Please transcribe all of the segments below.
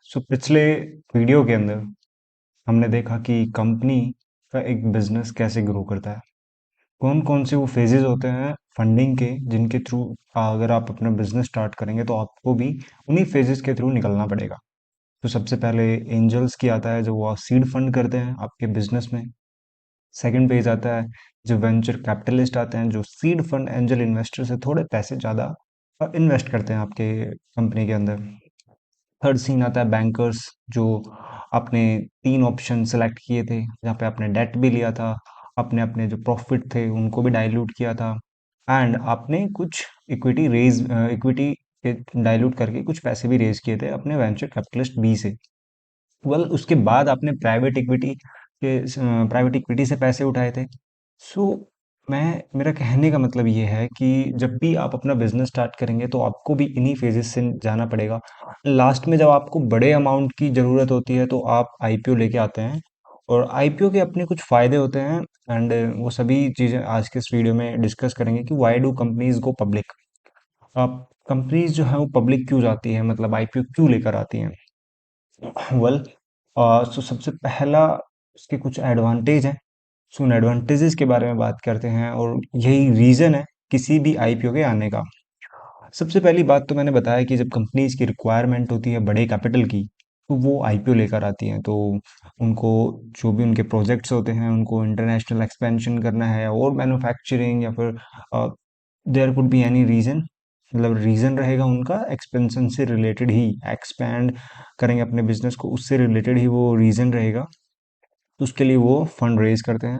पिछले वीडियो के अंदर हमने देखा कि कंपनी का एक बिजनेस कैसे ग्रो करता है। कौन कौन से वो फेजेस होते हैं फंडिंग के, जिनके थ्रू अगर आप अपना बिजनेस स्टार्ट करेंगे तो आपको भी उन्हीं फेजेस के थ्रू निकलना पड़ेगा। तो सबसे पहले एंजल्स की आता है, जो वो सीड फंड करते हैं आपके बिजनेस में। सेकंड पेज आता है जो वेंचर कैपिटलिस्ट आते हैं, जो सीड फंड एंजल इन्वेस्टर से थोड़े पैसे ज़्यादा इन्वेस्ट करते हैं आपके कंपनी के अंदर। थर्ड सीन आता है बैंकर्स, जो आपने तीन ऑप्शन सेलेक्ट किए थे, जहाँ पे आपने डेट भी लिया था, आपने अपने जो प्रॉफिट थे उनको भी डाइल्यूट किया था, एंड आपने कुछ इक्विटी के डाइल्यूट करके कुछ पैसे भी रेज किए थे अपने वेंचर कैपिटलिस्ट बी से। उसके बाद आपने प्राइवेट इक्विटी से पैसे उठाए थे। सो मैं मेरा कहने का मतलब ये है कि जब भी आप अपना बिजनेस स्टार्ट करेंगे तो आपको भी इन्हीं फेजेस से जाना पड़ेगा। लास्ट में जब आपको बड़े अमाउंट की ज़रूरत होती है तो आप आईपीओ लेके आते हैं, और आईपीओ के अपने कुछ फ़ायदे होते हैं। एंड वो सभी चीज़ें आज के इस वीडियो में डिस्कस करेंगे कि why do companies go public. आप कंपनीज जो है वो पब्लिक क्यों जाती है, मतलब आईपीओ क्यों लेकर आती हैं। वेल, सो सबसे पहला इसके कुछ एडवांटेज हैं। सो उन एडवांटेजेस के बारे में बात करते हैं, और यही रीज़न है किसी भी आईपीओ के आने का। सबसे पहली बात तो मैंने बताया कि जब कंपनीज की रिक्वायरमेंट होती है बड़े कैपिटल की, तो वो आईपीओ लेकर आती हैं। तो उनको जो भी उनके प्रोजेक्ट्स होते हैं, उनको इंटरनेशनल एक्सपेंशन करना है और मैन्युफैक्चरिंग, या फिर there could be any reason, मतलब रीज़न रहेगा उनका एक्सपेंशन से रिलेटेड ही, एक्सपैंड करेंगे अपने बिजनेस को, उससे रिलेटेड ही वो रीज़न रहेगा। तो उसके लिए वो फंड रेज करते हैं।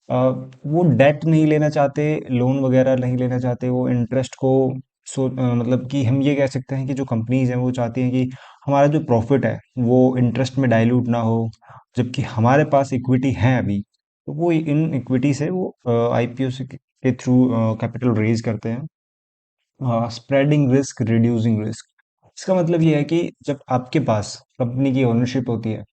अ, वो डेट नहीं लेना चाहते, लोन वगैरह नहीं लेना चाहते, वो इंटरेस्ट को मतलब कि हम ये कह सकते हैं कि जो कंपनीज हैं वो चाहती हैं कि हमारा जो प्रॉफिट है वो इंटरेस्ट में डाइल्यूट ना हो। जबकि हमारे पास इक्विटी है अभी, तो वो इन इक्विटी से वो आईपीओ से के थ्रू कैपिटल रेज करते हैं। स्प्रेडिंग रिस्क, रिड्यूसिंग रिस्क, इसका मतलब ये है कि जब आपके पास कंपनी की ओनरशिप होती है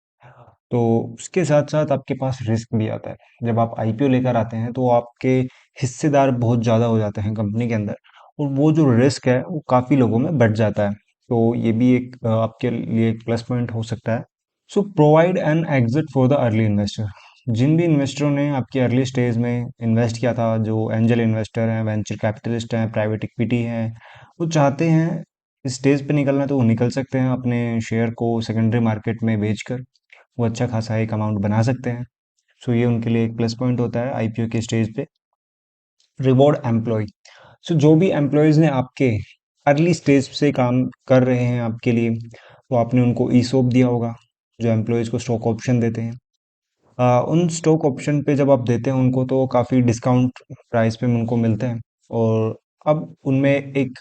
तो उसके साथ साथ आपके पास रिस्क भी आता है। जब आप आईपीओ लेकर आते हैं तो आपके हिस्सेदार बहुत ज़्यादा हो जाते हैं कंपनी के अंदर, और वो जो रिस्क है वो काफ़ी लोगों में बढ़ जाता है। तो ये भी एक आपके लिए एक प्लस पॉइंट हो सकता है। So provide an exit for the early investor, जिन भी इन्वेस्टरों ने आपके अर्ली स्टेज में इन्वेस्ट किया था, जो एंजल इन्वेस्टर हैं, वेंचर कैपिटलिस्ट हैं, प्राइवेट इक्विटी हैं, वो चाहते हैं इस स्टेज पे निकलना, तो वो निकल सकते हैं अपने शेयर को सेकेंडरी मार्केट में बेचकर। वो अच्छा खासा एक अमाउंट बना सकते हैं। सो ये उनके लिए एक प्लस पॉइंट होता है आईपीओ के स्टेज पे। रिवॉर्ड एम्प्लॉय, सो जो भी एम्प्लॉयज़ ने आपके अर्ली स्टेज से काम कर रहे हैं आपके लिए, तो आपने उनको ईसोप दिया होगा, जो एम्प्लॉयज़ को स्टॉक ऑप्शन देते हैं। उन स्टॉक ऑप्शन पे जब आप देते हैं उनको, तो काफ़ी डिस्काउंट प्राइस पे उनको मिलते हैं। और अब उनमें एक,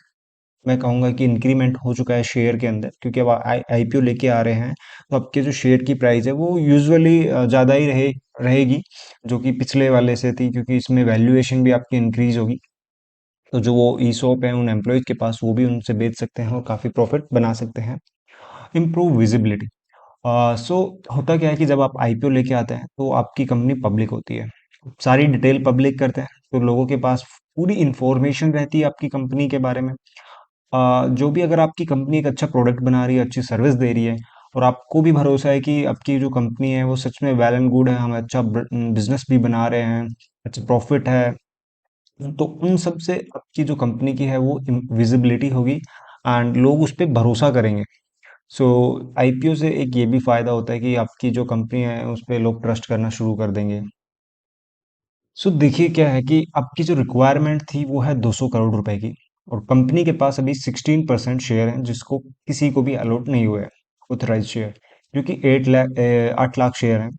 मैं कहूँगा कि इंक्रीमेंट हो चुका है शेयर के अंदर, क्योंकि अब आईपीओ लेके आ रहे हैं, तो आपके जो शेयर की प्राइस है वो यूजुअली ज़्यादा ही रहेगी जो कि पिछले वाले से थी, क्योंकि इसमें वैल्यूएशन भी आपकी इंक्रीज होगी। तो जो वो ईसॉप है उन एम्प्लॉयज़ के पास, वो भी उनसे बेच सकते हैं और काफ़ी प्रॉफिट बना सकते हैं। इम्प्रूव विजिबिलिटी, सो होता क्या है कि जब आप आईपीओ लेके आते हैं तो आपकी कंपनी पब्लिक होती है, सारी डिटेल पब्लिक करते हैं, तो लोगों के पास पूरी इंफॉर्मेशन रहती है आपकी कंपनी के बारे में। जो भी, अगर आपकी कंपनी एक अच्छा प्रोडक्ट बना रही है, अच्छी सर्विस दे रही है, और आपको भी भरोसा है कि आपकी जो कंपनी है वो सच में वेल एंड गुड है, हम अच्छा बिजनेस भी बना रहे हैं, अच्छा प्रॉफिट है, तो उन सब से आपकी जो कंपनी की है वो विजिबिलिटी होगी, एंड लोग उस पर भरोसा करेंगे। सो आईपीओ से एक ये भी फायदा होता है कि आपकी जो कंपनी है उस पर लोग ट्रस्ट करना शुरू कर देंगे। सो देखिए क्या है कि आपकी जो रिक्वायरमेंट थी वो है 200 करोड़ रुपए की, और कंपनी के पास अभी 16% शेयर हैं, जिसको किसी को भी अलॉट नहीं हुए हैं ऑथराइज शेयर, जो कि 8 लाख शेयर हैं,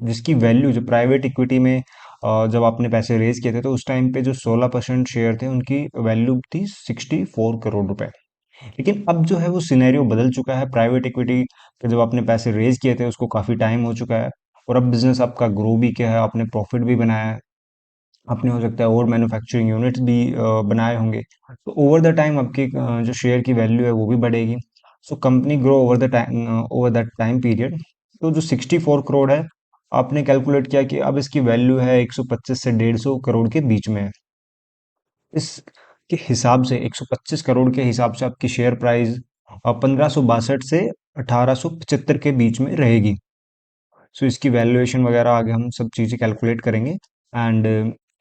जिसकी वैल्यू जो प्राइवेट इक्विटी में जब आपने पैसे रेज किए थे तो उस टाइम पे जो 16% शेयर थे उनकी वैल्यू थी 64 करोड़ रुपए। लेकिन अब जो है वो सिनेरियो बदल चुका है। प्राइवेट इक्विटी के जब आपने पैसे रेज किए थे उसको काफ़ी टाइम हो चुका है, और अब बिजनेस आपका ग्रो भी किया है, आपने प्रॉफिट भी बनाया है, आपने हो सकता है और मैन्युफैक्चरिंग यूनिट्स भी बनाए होंगे। तो ओवर द टाइम आपकी जो शेयर की वैल्यू है वो भी बढ़ेगी। So company grow over that time period. तो जो 64 करोड़ है, आपने कैलकुलेट किया कि अब इसकी वैल्यू है 125 से 150 करोड़ के बीच में है। इसके हिसाब से 125 करोड़ के हिसाब से आपकी शेयर प्राइस 1562 से 1875 के बीच में रहेगी। सो इसकी वैल्यूएशन वगैरह आगे हम सब चीज़ें कैलकुलेट करेंगे। एंड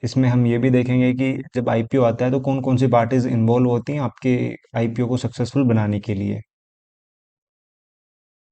इसमें हम ये भी देखेंगे कि जब आईपीओ आता है तो कौन कौन सी पार्टीज इन्वॉल्व होती हैं आपके आईपीओ को सक्सेसफुल बनाने के लिए।